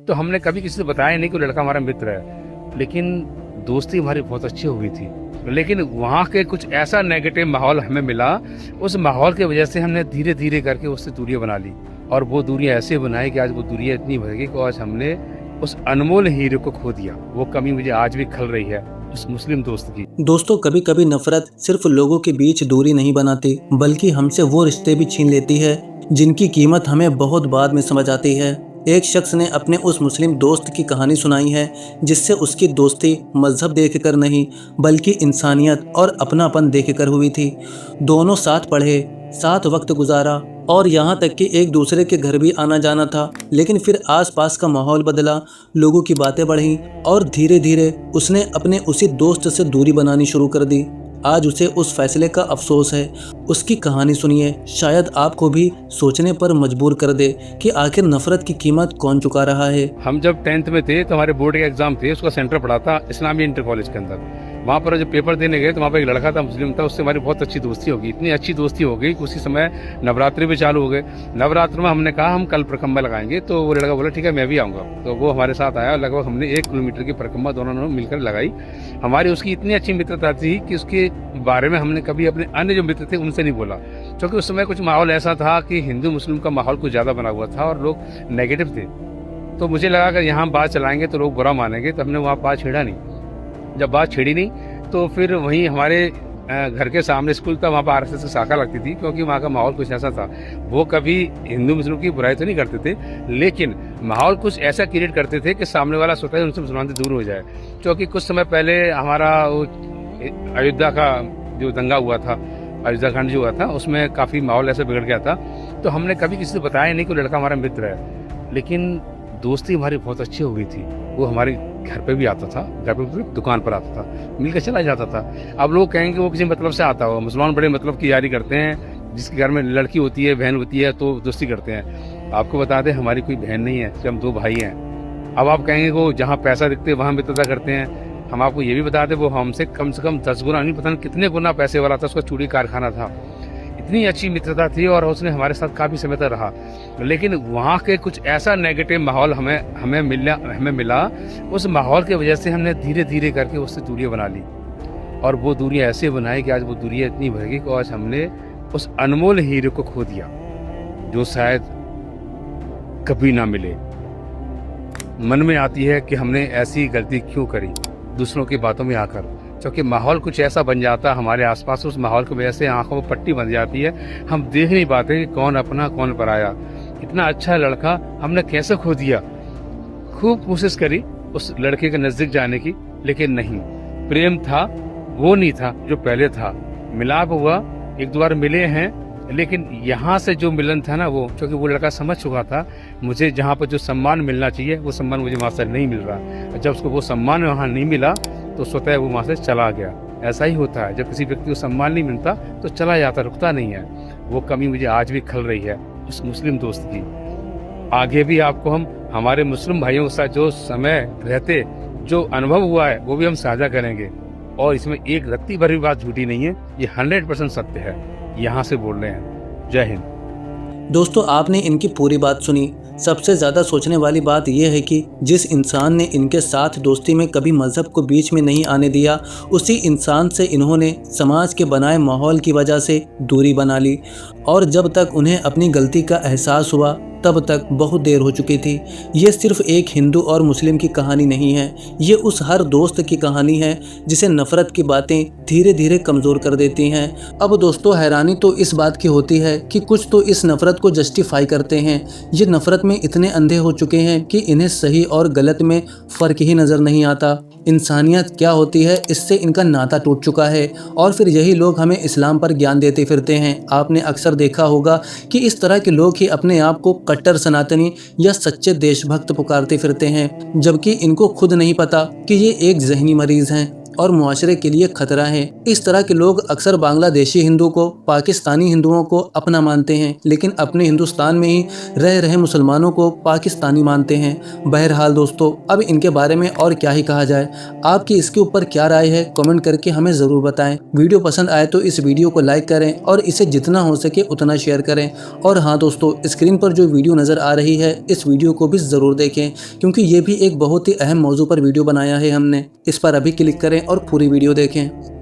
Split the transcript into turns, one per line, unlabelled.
तो हमने कभी किसी से बताया नहीं कि वो लड़का हमारा मित्र है, लेकिन दोस्ती हमारी बहुत अच्छी हो गई थी। लेकिन वहाँ के कुछ ऐसा नेगेटिव माहौल हमें मिला, उस माहौल की वजह से हमने धीरे-धीरे करके उससे दूरियाँ बना ली और वो दूरियाँ ऐसे बनाई कि आज वो दूरियाँ इतनी बढ़ गई कि आज हमने उस अनमोल हीरे को खो दिया। वो कमी मुझे आज भी खल रही है उस मुस्लिम दोस्त की।
दोस्तों, कभी कभी नफरत सिर्फ लोगों के बीच दूरी नहीं बनाती, बल्कि हमसे वो रिश्ते भी छीन लेती है जिनकी कीमत हमें बहुत बाद में समझ आती है। एक शख्स ने अपने उस मुस्लिम दोस्त की कहानी सुनाई है जिससे उसकी दोस्ती मजहब देखकर नहीं बल्कि इंसानियत और अपनापन देखकर हुई थी। दोनों साथ पढ़े, साथ वक्त गुजारा और यहाँ तक कि एक दूसरे के घर भी आना जाना था। लेकिन फिर आसपास का माहौल बदला, लोगों की बातें बढ़ीं और धीरे धीरे उसने अपने उसी दोस्त से दूरी बनानी शुरू कर दी। आज उसे उस फैसले का अफसोस है। उसकी कहानी सुनिए, शायद आपको भी सोचने पर मजबूर कर दे कि आखिर नफरत की कीमत कौन चुका रहा है।
हम जब 10th में थे तो हमारे बोर्ड के एग्जाम थे, उसका सेंटर पड़ा था इस्लामी इंटर कॉलेज के अंदर। वहाँ पर जब पेपर देने गए तो वहाँ पर एक लड़का था, मुस्लिम था, उससे हमारी बहुत अच्छी दोस्ती हो गई। इतनी अच्छी दोस्ती हो गई कि उसी समय नवरात्रि भी चालू हो गए। नवरात्र में हमने कहा हम कल परिक्रमा लगाएंगे, तो वो लड़का बोला ठीक है मैं भी आऊँगा। तो वो हमारे साथ आया, लगभग हमने 1 किलोमीटर की परिक्रमा दोनों ने मिलकर लगाई। हमारी उसकी इतनी अच्छी मित्रता थी कि उसके बारे में हमने कभी अपने अन्य जो मित्र थे उनसे नहीं बोला, क्योंकि उस समय कुछ माहौल ऐसा था कि हिंदू मुस्लिम का माहौल कुछ ज़्यादा बना हुआ था और लोग नेगेटिव थे। तो मुझे लगा अगर यहाँ बात चलाएंगे तो लोग बुरा मानेंगे, तो हमने वहाँ बात छेड़ा नहीं। जब बात छेड़ी नहीं तो फिर वहीं हमारे घर के सामने स्कूल था, वहाँ पर आरएसएस की शाखा लगती थी, क्योंकि वहाँ का माहौल कुछ ऐसा था। वो कभी हिंदू मुस्लिम की बुराई तो नहीं करते थे, लेकिन माहौल कुछ ऐसा क्रिएट करते थे कि सामने वाला सोचता है उनसे मुसलमान से दूर हो जाए। क्योंकि कुछ समय पहले हमारा वो अयोध्या का जो दंगा हुआ था, अयोध्या कांड जो हुआ था, उसमें काफ़ी माहौल ऐसा बिगड़ गया था। तो हमने कभी किसी से बताया नहीं कि वो लड़का हमारा मित्र है, लेकिन दोस्ती हमारी बहुत अच्छी हो गई थी। वो हमारे घर पे भी आता था, घर पे दुकान पर आता था, मिलकर चला जाता था। अब लोग कहेंगे वो किसी मतलब से आता हो, मुसलमान बड़े मतलब की यारी करते हैं, जिसके घर में लड़की होती है, बहन होती है तो दोस्ती करते हैं। आपको बता दें हमारी कोई बहन नहीं है, हम 2 भाई हैं। अब आप कहेंगे वो जहाँ पैसा दिखते हैं वहाँ मित्रता करते हैं। हम आपको ये भी बता दें वो हमसे कम से कम 10 गुना नहीं, पता नहीं कितने गुना पैसे वाला था, उसका चूड़ी कारखाना था। इतनी अच्छी मित्रता थी और उसने हमारे साथ काफ़ी समय तक रहा। लेकिन वहाँ के कुछ ऐसा नेगेटिव माहौल हमें मिला, उस माहौल की वजह से हमने धीरे धीरे करके उससे दूरियाँ बना ली और वो दूरियाँ ऐसे बनाई कि आज वो दूरियाँ इतनी बढ़ गई कि आज हमने उस अनमोल हीरे को खो दिया, जो शायद कभी ना मिले। मन में आती है कि हमने ऐसी गलती क्यों करी दूसरों की बातों में आकर, क्योंकि माहौल कुछ ऐसा बन जाता है हमारे आसपास, उस माहौल की वजह से आंखों में पट्टी बन जाती है। हम देख नहीं पाते कि कौन अपना कौन पराया। इतना अच्छा लड़का हमने कैसे खो दिया। खूब कोशिश करी उस लड़के के नज़दीक जाने की, लेकिन नहीं, प्रेम था वो नहीं था जो पहले था। मिलाप हुआ, 1-2 बार मिले हैं, लेकिन यहाँ से जो मिलन था ना, वो क्योंकि वो लड़का समझ चुका था मुझे जहाँ पर जो सम्मान मिलना चाहिए वो सम्मान मुझे वहाँ से नहीं मिल रहा। जब उसको वो सम्मान वहाँ नहीं मिला तो स्वतः वो वहाँ से चला गया। ऐसा ही होता है, जब किसी व्यक्ति को सम्मान नहीं मिलता तो चला जाता, रुकता नहीं है। वो कमी मुझे आज भी खल रही है उस मुस्लिम दोस्त की। आगे भी आपको हम हमारे मुस्लिम भाइयों के साथ जो समय रहते, जो अनुभव हुआ है, वो भी हम साझा करेंगे। और इसमें एक रत्ती भर भी बात झूठी नहीं है, ये 100% सत्य है। यहाँ से बोल रहे हैं। जय हिंद।
दोस्तों, आपने इनकी पूरी बात सुनी। सबसे ज़्यादा सोचने वाली बात यह है कि जिस इंसान ने इनके साथ दोस्ती में कभी मज़हब को बीच में नहीं आने दिया, उसी इंसान से इन्होंने समाज के बनाए माहौल की वजह से दूरी बना ली। और जब तक उन्हें अपनी गलती का एहसास हुआ तब तक बहुत देर हो चुकी थी। ये सिर्फ एक हिंदू और मुस्लिम की कहानी नहीं है, ये उस हर दोस्त की कहानी है जिसे नफ़रत की बातें धीरे धीरे कमज़ोर कर देती हैं। अब दोस्तों, हैरानी तो इस बात की होती है कि कुछ तो इस नफ़रत को जस्टिफाई करते हैं। ये नफ़रत में इतने अंधे हो चुके हैं कि इन्हें सही और गलत में फ़र्क ही नज़र नहीं आता। इंसानियत क्या होती है, इससे इनका नाता टूट चुका है। और फिर यही लोग हमें इस्लाम पर ज्ञान देते फिरते हैं। आपने अक्सर देखा होगा कि इस तरह के लोग ही अपने आप को कट्टर सनातनी या सच्चे देशभक्त पुकारते फिरते हैं, जबकि इनको खुद नहीं पता कि ये एक जहनी मरीज हैं। और मुआशरे के लिए खतरा है। इस तरह के लोग अक्सर बांग्लादेशी हिंदू को पाकिस्तानी हिंदुओं को अपना मानते हैं, लेकिन अपने हिंदुस्तान में ही रह रहे मुसलमानों को पाकिस्तानी मानते हैं। बहरहाल दोस्तों, अब इनके बारे में और क्या ही कहा जाए। आपकी इसके ऊपर क्या राय है, कमेंट करके हमें ज़रूर बताएं। वीडियो पसंद आए तो इस वीडियो को लाइक करें और इसे जितना हो सके उतना शेयर करें। और हाँ दोस्तों, स्क्रीन पर जो वीडियो नज़र आ रही है इस वीडियो को भी ज़रूर देखें, क्योंकि ये भी एक बहुत ही अहम मौजू पर वीडियो बनाया है हमने। इस पर अभी क्लिक करें और पूरी वीडियो देखें।